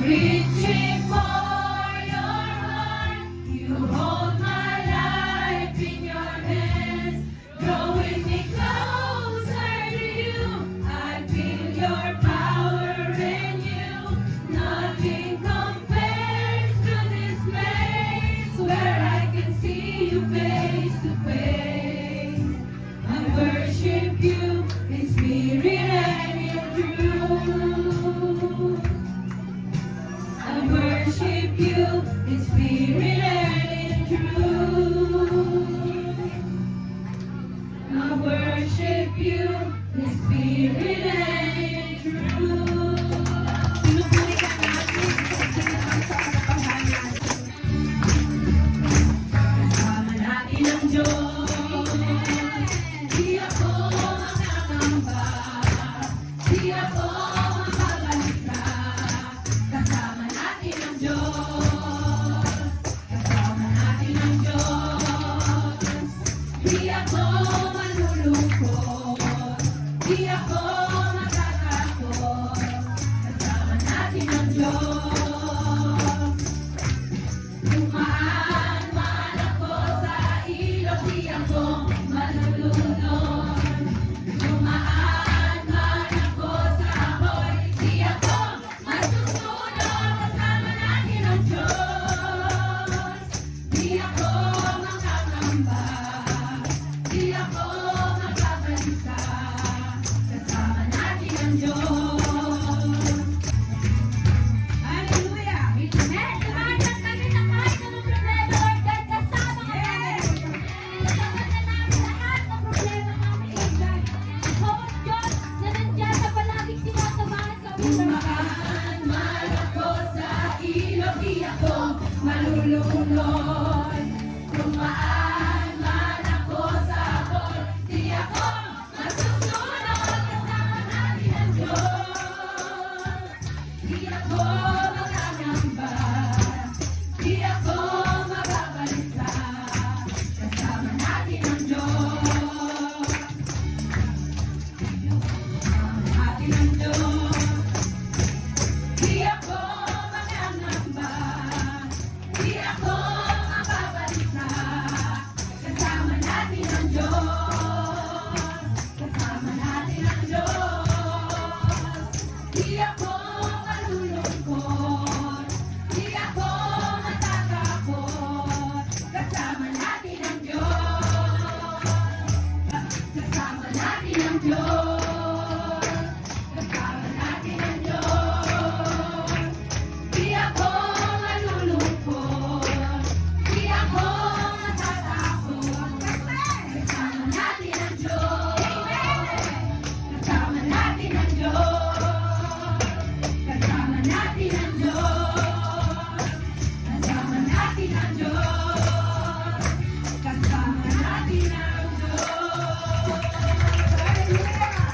Reaching for your heart, you hold my life in your hands, drawing me closer to you. I feel your power in you. Nothing compares to this place where I can see you face to face. I worship you in spirit and in truth. I worship you in spirit and in truth. I worship you in spirit and in truth. Pinupunikan natin sa kanyang sa katapangan. Kasama natin ang Diyos. Di ako makakamba. Di ako makabalisa. Kasama natin ang Diyos. Kasama natin ang Diyos. Di ako malulungkot. Di ako matatakot. Kasama natin ang Diyos. Dumaan man ako sa ilog, di ako malulunod. Dumaan man ako sa apoy, di ako masusunod. Kasama natin ang Diyos. Di ako makakamba. Di ako makabalisa. Kasama natin ang Diyos. Hallelujah! Amen! Lumayan kami ng kahit anong problema, Lord God, kasama ka namin. Kasama na namin lahat ng problema namin, Lord God. Ikaw ang Diyos na nandiyan na palaging sinasamahan kami. Dumaan man ako sa ilog, di ako malulunod. Dumaan man ako sa abon, di ako masusunod. Kasama natin ang Diyos. Di ako makakamba. Di ako mababalisa. Kasama natin ang Diyos. Atin ang Diyos. Di ako makakamba. Di ako mababalisa. Kasama natin ang Diyos. Kasama natin ang Diyos. Di ako malulungkot. Di ako matatakot. Kasama natin ang Diyos. Kasama natin ang Diyos. Kasama natin ang Diyos. Di ako malulungkot. Di ako matatakot. Kasama natin ang Diyos. Kasama natin ang Diyos. Kasama natin ang Diyos. Kasama natin ang Diyos. Kasama natin ang Diyos. Hallelujah!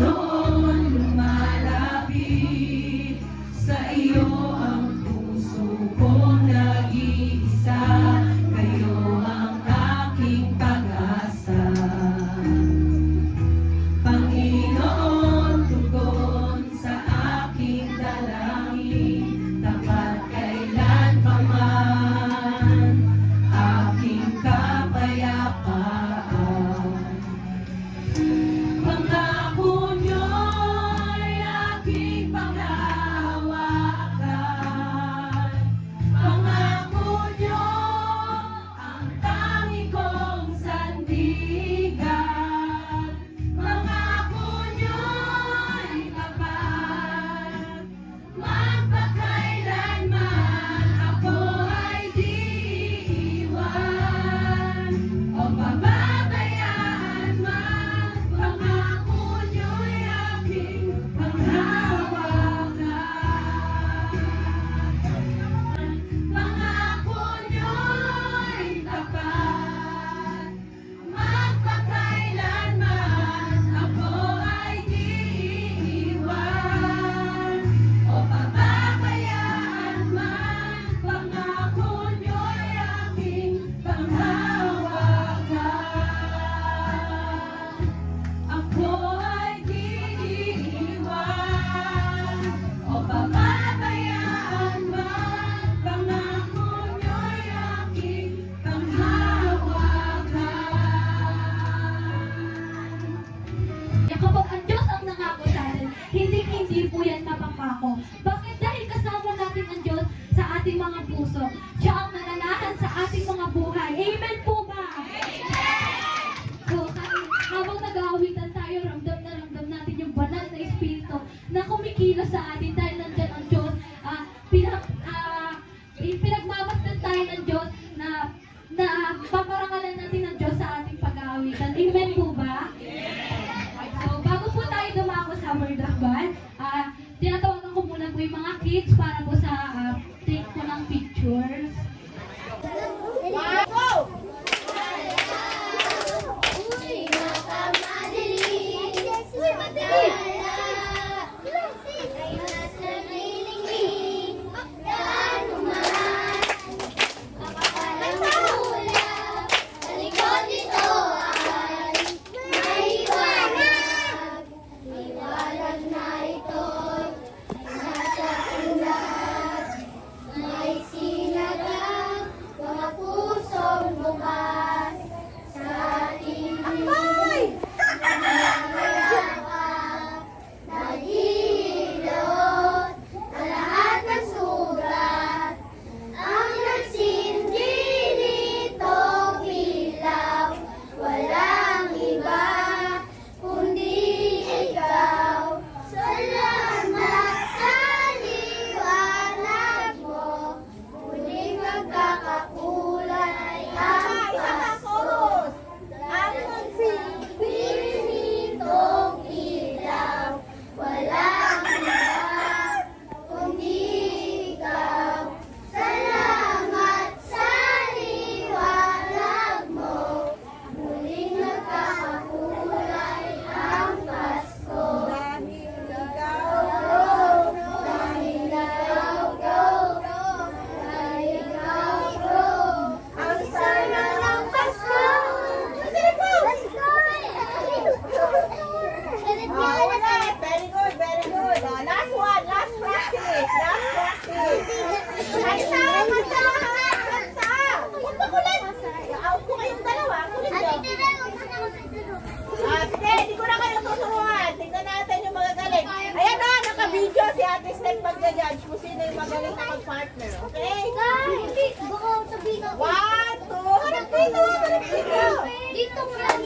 Panginoon, lumalapit sa iyo ang puso kong nag-iisa. Kayo ang aking pag-asa. Panginoon, tugon sa aking dalangin, tapat kailanpaman aking kapayapaan. Pangako niyo'y aking panghahawakan. Pangako niyo ang tangi kong sandigan. Pangako niyo'y tapat, magpakailanman ako ay di iiwan o pababayaan man. Pangako niyo'y aking panghahawakan. Pangako niyo'y tapat, magpakailanman ako ay di iiwan o pababayaan man. Pangako niyo'y aking panghahawakan. Ako ay di iiwan o pababayaan man. Pangako niyo'y aking panghahawakan. Kapag ang Diyos ang nangako sa atin, hindi po yan mapapako. Bakit? Dahil kasama natin ang Diyos sa ating mga puso. Siya ang nananahan sa ating mga buhay. Amen po ba? So, habang nag-aawitan tayo, ramdam na ramdam natin yung banal na Espiritu na kumikilos sa atin dahil nandyan ang Diyos. Pinagmamasdan tayo ng Diyos na paparangalan natin ang Diyos sa ating pag-aawitan. Amen po ba? So, bago po tayo dumako sa Word of God, tinatawagan ko muna po yung mga kids para po sa take ko ng pictures. Uy, makamadali. Uy, madali. Ay, nasa nilingling. Gaano man. Makapalang ulap. Sa likod nito ay maiwanag. Liwanag na ito'y nasa ulat. May sinagang mga pusong bukas sa ating nangangayakap. Naghihilot ang lahat ng sugat. Ang nagsindi nitong ilaw, walang iba kundi ikaw. Salamat sa liwanag mo, muling magkakakulay ang Pasko. Ang nagsindi nitong ilaw, walang iba kundi ikaw. Salamat sa liwanag mo, muling nagkakakulay ang Pasko. Dahil ikaw, ang saya ng Pasko. Let's go! Very good, very good. Last one, last practice, last practice. Kanta, kanta, kanta. Huwag makulit. Out ko kayong dalawa. Kulit nyo. Sige, hindi ko na kayo tuturuan. Tingnan natin yung mga galing. Ayan na, naka-video si Ate Steph mag-judge kung sino yung magaling na mag-partner. Okay? Baka sabihin ako. 1, 2, harap dito, harap dito. Dito mo lang.